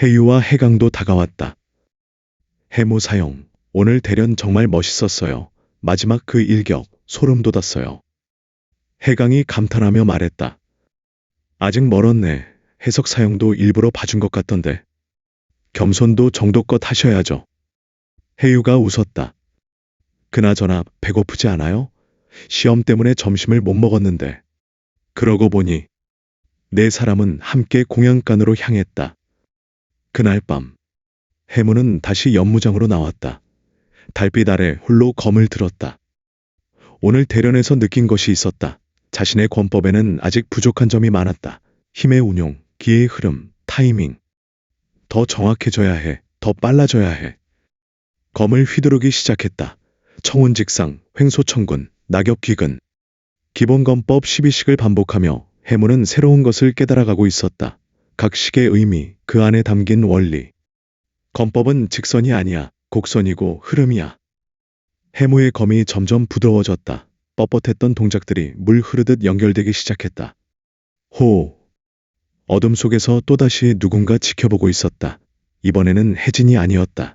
해유와 해강도 다가왔다. 해무 사형, 오늘 대련 정말 멋있었어요. 마지막 그 일격, 소름 돋았어요. 해강이 감탄하며 말했다. 아직 멀었네. 해석 사형도 일부러 봐준 것 같던데. 겸손도 정도껏 하셔야죠. 해유가 웃었다. 그나저나 배고프지 않아요? 시험 때문에 점심을 못 먹었는데. 그러고 보니 네 사람은 함께 공양간으로 향했다. 그날 밤 해무는 다시 연무장으로 나왔다. 달빛 아래 홀로 검을 들었다. 오늘 대련에서 느낀 것이 있었다. 자신의 권법에는 아직 부족한 점이 많았다. 힘의 운용, 기의 흐름, 타이밍. 더 정확해져야 해. 더 빨라져야 해. 검을 휘두르기 시작했다. 청운직상, 횡소천군, 낙엽귀근. 기본검법 12식을 반복하며 해무는 새로운 것을 깨달아가고 있었다. 각 식의 의미, 그 안에 담긴 원리. 검법은 직선이 아니야. 곡선이고 흐름이야. 해무의 검이 점점 부드러워졌다. 뻣뻣했던 동작들이 물 흐르듯 연결되기 시작했다. 호. 어둠 속에서 또다시 누군가 지켜보고 있었다. 이번에는 혜진이 아니었다.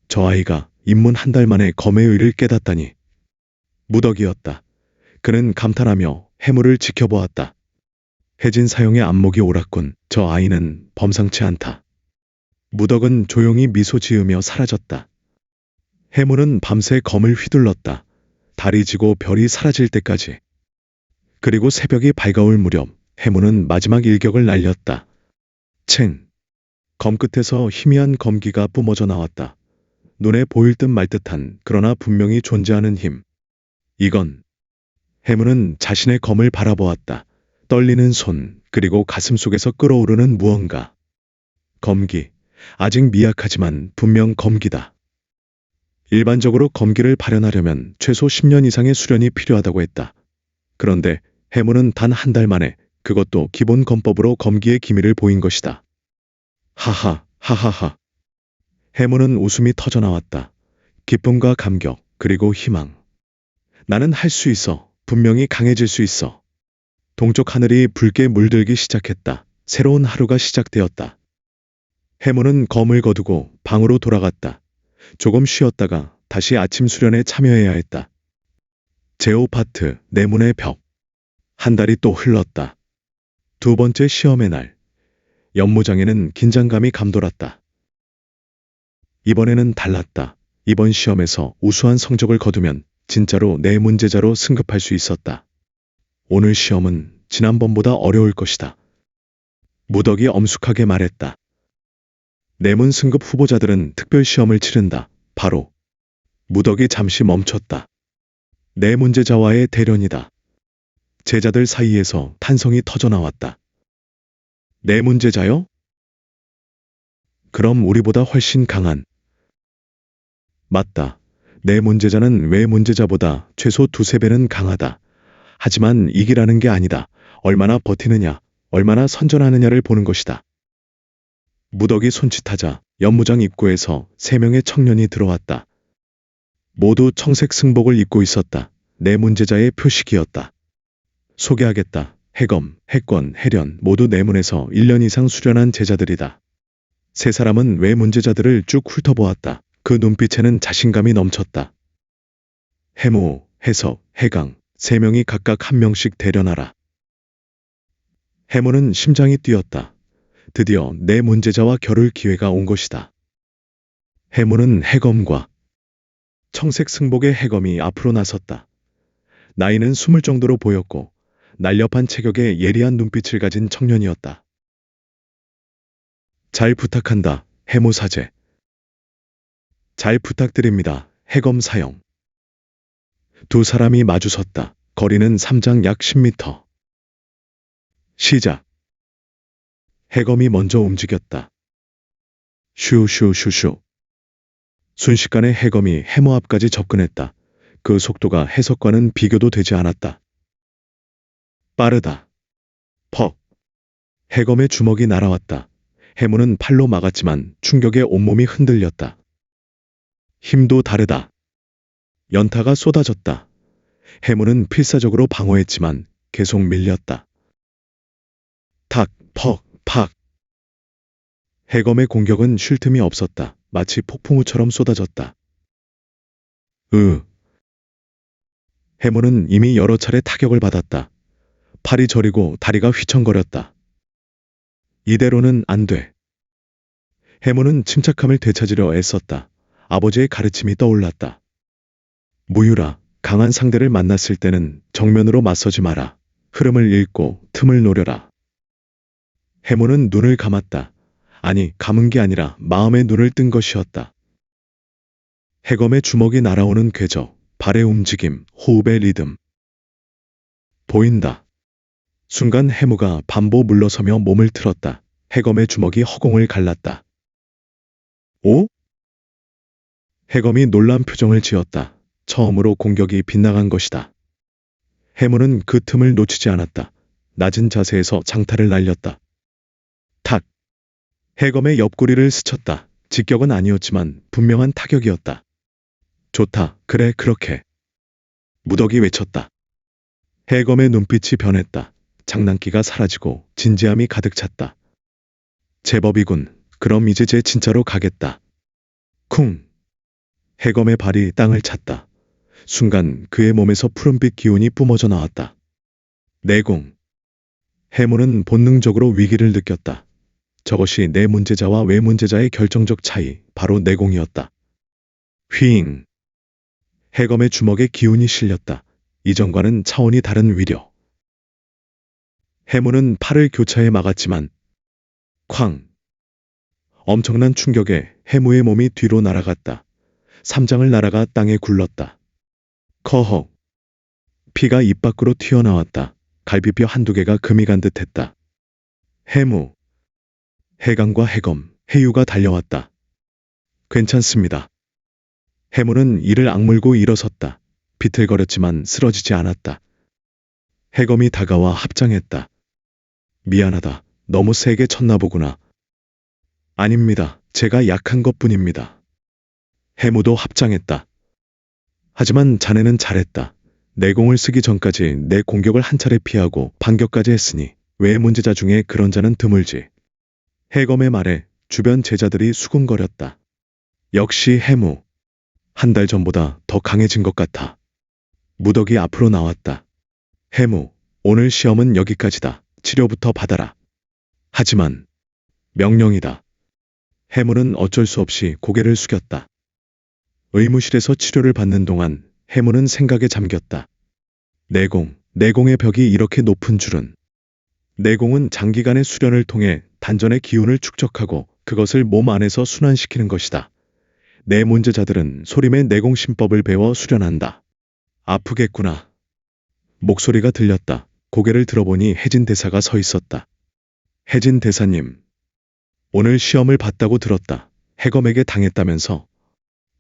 저 아이가 입문 한 달 만에 검의 의를 깨닫다니. 무덕이었다. 그는 감탄하며 해무를 지켜보았다. 혜진 사형의 안목이 옳았군. 저 아이는 범상치 않다. 무덕은 조용히 미소 지으며 사라졌다. 해무는 밤새 검을 휘둘렀다. 달이 지고 별이 사라질 때까지. 그리고 새벽이 밝아올 무렵 해무는 마지막 일격을 날렸다. 챙. 검 끝에서 희미한 검기가 뿜어져 나왔다. 눈에 보일 듯 말 듯한 그러나 분명히 존재하는 힘. 이건. 해무는 자신의 검을 바라보았다. 떨리는 손, 그리고 가슴 속에서 끓어오르는 무언가. 검기. 아직 미약하지만 분명 검기다. 일반적으로 검기를 발현하려면 최소 10년 이상의 수련이 필요하다고 했다. 그런데 해무는 단 한 달 만에 그것도 기본 검법으로 검기의 기미를 보인 것이다. 하하, 하하하. 해무는 웃음이 터져나왔다. 기쁨과 감격, 그리고 희망. 나는 할 수 있어. 분명히 강해질 수 있어. 동쪽 하늘이 붉게 물들기 시작했다. 새로운 하루가 시작되었다. 해무는 검을 거두고 방으로 돌아갔다. 조금 쉬었다가 다시 아침 수련에 참여해야 했다. 제오파트, 내문의 벽. 한 달이 또 흘렀다. 두 번째 시험의 날. 연무장에는 긴장감이 감돌았다. 이번에는 달랐다. 이번 시험에서 우수한 성적을 거두면 진짜로 내 문제자로 승급할 수 있었다. 오늘 시험은 지난번보다 어려울 것이다. 무덕이 엄숙하게 말했다. 내문 승급 후보자들은 특별 시험을 치른다. 바로. 무덕이 잠시 멈췄다. 내 문제자와의 대련이다. 제자들 사이에서 탄성이 터져나왔다. 내 문제자요? 그럼 우리보다 훨씬 강한. 맞다. 내 문제자는 외 문제자보다 최소 두세 배는 강하다. 하지만 이기라는 게 아니다. 얼마나 버티느냐, 얼마나 선전하느냐를 보는 것이다. 무덕이 손짓하자 연무장 입구에서 3명의 청년이 들어왔다. 모두 청색 승복을 입고 있었다. 내 문제자의 표식이었다. 소개하겠다. 해검, 해권, 해련 모두 내문에서 1년 이상 수련한 제자들이다. 세 사람은 외 문제자들을 쭉 훑어보았다. 그 눈빛에는 자신감이 넘쳤다. 해무, 해석, 해강 3명이 각각 한 명씩 대련하라. 해무는 심장이 뛰었다. 드디어 내 문제자와 겨룰 기회가 온 것이다. 해무는 해검과 청색 승복의 해검이 앞으로 나섰다. 나이는 20 정도로 보였고 날렵한 체격에 예리한 눈빛을 가진 청년이었다. 잘 부탁한다, 해무사제. 잘 부탁드립니다, 해검 사형. 두 사람이 마주섰다. 거리는 삼장 약 10m. 시작. 해검이 먼저 움직였다. 슈슈슈슈. 순식간에 해검이 해무 앞까지 접근했다. 그 속도가 해석과는 비교도 되지 않았다. 빠르다. 퍽. 해검의 주먹이 날아왔다. 해무는 팔로 막았지만 충격에 온몸이 흔들렸다. 힘도 다르다. 연타가 쏟아졌다. 해무는 필사적으로 방어했지만 계속 밀렸다. 탁, 퍽, 팍. 해검의 공격은 쉴 틈이 없었다. 마치 폭풍우처럼 쏟아졌다. 해무는 이미 여러 차례 타격을 받았다. 팔이 저리고 다리가 휘청거렸다. 이대로는 안 돼. 해무는 침착함을 되찾으려 애썼다. 아버지의 가르침이 떠올랐다. 무유라, 강한 상대를 만났을 때는 정면으로 맞서지 마라. 흐름을 읽고 틈을 노려라. 해무는 눈을 감았다. 아니, 감은 게 아니라 마음의 눈을 뜬 것이었다. 해검의 주먹이 날아오는 궤적, 발의 움직임, 호흡의 리듬. 보인다. 순간 해무가 반보 물러서며 몸을 틀었다. 해검의 주먹이 허공을 갈랐다. 오? 해검이 놀란 표정을 지었다. 처음으로 공격이 빗나간 것이다. 해무는 그 틈을 놓치지 않았다. 낮은 자세에서 장타를 날렸다. 탁! 해검의 옆구리를 스쳤다. 직격은 아니었지만 분명한 타격이었다. 좋다. 그래, 그렇게. 무덕이 외쳤다. 해검의 눈빛이 변했다. 장난기가 사라지고 진지함이 가득 찼다. 제법이군. 그럼 이제 제 진짜로 가겠다. 쿵! 해검의 발이 땅을 찼다. 순간 그의 몸에서 푸른빛 기운이 뿜어져 나왔다. 내공. 해무는 본능적으로 위기를 느꼈다. 저것이 내 문제자와 외 문제자의 결정적 차이, 바로 내공이었다. 휘잉. 해검의 주먹에 기운이 실렸다. 이전과는 차원이 다른 위력. 해무는 팔을 교차해 막았지만 쾅! 엄청난 충격에 해무의 몸이 뒤로 날아갔다. 삼장을 날아가 땅에 굴렀다. 커헉. 피가 입 밖으로 튀어나왔다. 갈비뼈 한두 개가 금이 간 듯했다. 해무. 해강과 해검, 해유가 달려왔다. 괜찮습니다. 해무는 이를 악물고 일어섰다. 비틀거렸지만 쓰러지지 않았다. 해검이 다가와 합장했다. 미안하다. 너무 세게 쳤나 보구나. 아닙니다. 제가 약한 것뿐입니다. 해무도 합장했다. 하지만 자네는 잘했다. 내공을 쓰기 전까지 내 공격을 한 차례 피하고 반격까지 했으니 외 문제자 중에 그런 자는 드물지. 해검의 말에 주변 제자들이 수군거렸다. 역시 해무. 한 달 전보다 더 강해진 것 같아. 무덕이 앞으로 나왔다. 해무, 오늘 시험은 여기까지다. 치료부터 받아라. 하지만 명령이다. 해무는 어쩔 수 없이 고개를 숙였다. 의무실에서 치료를 받는 동안 해무는 생각에 잠겼다. 내공의 벽이 이렇게 높은 줄은. 내공은 장기간의 수련을 통해 단전의 기운을 축적하고 그것을 몸 안에서 순환시키는 것이다. 내 문제자들은 소림의 내공심법을 배워 수련한다. 아프겠구나. 목소리가 들렸다. 고개를 들어보니 혜진 대사가 서 있었다. 혜진 대사님. 오늘 시험을 봤다고 들었다. 해검에게 당했다면서.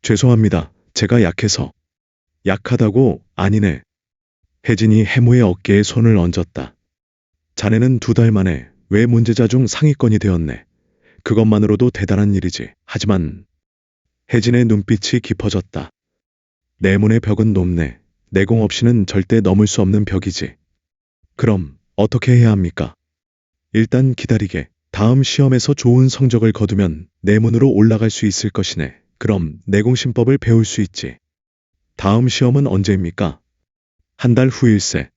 죄송합니다. 제가 약해서. 약하다고? 아니네. 혜진이 해무의 어깨에 손을 얹었다. 자네는 2달 만에 외 문제자 중 상위권이 되었네. 그것만으로도 대단한 일이지. 하지만 혜진의 눈빛이 깊어졌다. 내문의 벽은 높네. 내공 없이는 절대 넘을 수 없는 벽이지. 그럼 어떻게 해야 합니까? 일단 기다리게. 다음 시험에서 좋은 성적을 거두면 내문으로 올라갈 수 있을 것이네. 그럼 내공심법을 배울 수 있지. 다음 시험은 언제입니까? 1달 후일세.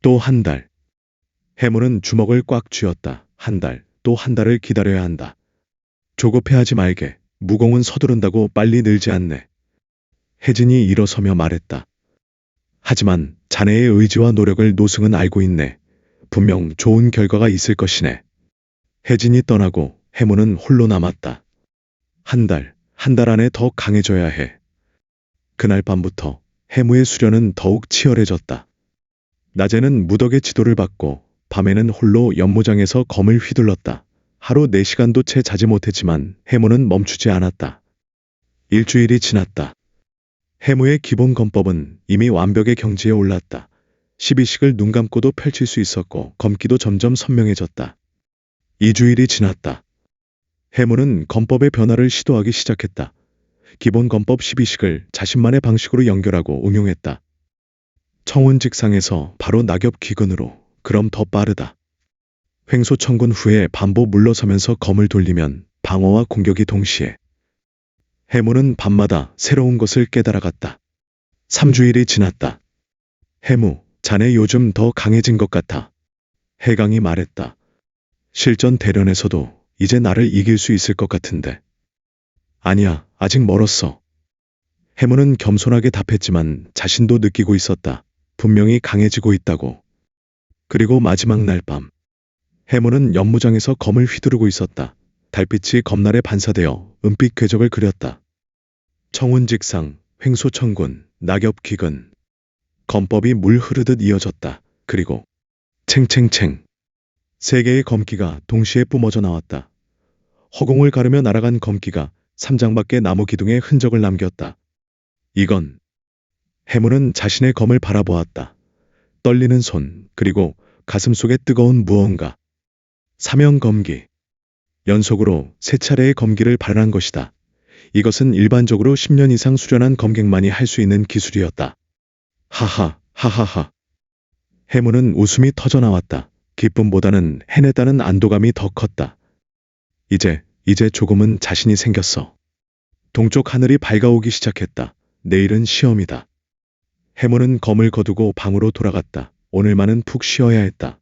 또 1달. 해무는 주먹을 꽉 쥐었다. 1달, 또 1달을 기다려야 한다. 조급해하지 말게. 무공은 서두른다고 빨리 늘지 않네. 혜진이 일어서며 말했다. 하지만 자네의 의지와 노력을 노승은 알고 있네. 분명 좋은 결과가 있을 것이네. 혜진이 떠나고 해무는 홀로 남았다. 한 달 안에 더 강해져야 해. 그날 밤부터 해무의 수련은 더욱 치열해졌다. 낮에는 무덕의 지도를 받고 밤에는 홀로 연무장에서 검을 휘둘렀다. 하루 4시간도 채 자지 못했지만 해무는 멈추지 않았다. 일주일이 지났다. 해무의 기본 검법은 이미 완벽의 경지에 올랐다. 12식을 눈 감고도 펼칠 수 있었고 검기도 점점 선명해졌다. 2주일이 지났다. 해무는 검법의 변화를 시도하기 시작했다. 기본 검법 12식을 자신만의 방식으로 연결하고 응용했다. 청운직상에서 바로 낙엽기근으로, 그럼 더 빠르다. 횡소천군 후에 반보 물러서면서 검을 돌리면 방어와 공격이 동시에. 해무는 밤마다 새로운 것을 깨달아갔다. 3주일이 지났다. 해무, 자네 요즘 더 강해진 것 같아. 해강이 말했다. 실전 대련에서도 이제 나를 이길 수 있을 것 같은데. 아니야, 아직 멀었어. 해무는 겸손하게 답했지만 자신도 느끼고 있었다. 분명히 강해지고 있다고. 그리고 마지막 날 밤. 해무는 연무장에서 검을 휘두르고 있었다. 달빛이 검날에 반사되어 은빛 궤적을 그렸다. 청운직상, 횡소천군, 낙엽기근. 검법이 물 흐르듯 이어졌다. 그리고 챙챙챙. 3개의 검기가 동시에 뿜어져 나왔다. 허공을 가르며 날아간 검기가 삼장밖에 나무 기둥에 흔적을 남겼다. 이건. 해무는 자신의 검을 바라보았다. 떨리는 손, 그리고 가슴속에 뜨거운 무언가. 사명검기. 연속으로 3차례의 검기를 발현한 것이다. 이것은 일반적으로 10년 이상 수련한 검객만이 할 수 있는 기술이었다. 하하하하하. 해무는 웃음이 터져 나왔다. 기쁨보다는 해냈다는 안도감이 더 컸다. 이제 조금은 자신이 생겼어. 동쪽 하늘이 밝아오기 시작했다. 내일은 시험이다. 해무는 검을 거두고 방으로 돌아갔다. 오늘만은 푹 쉬어야 했다.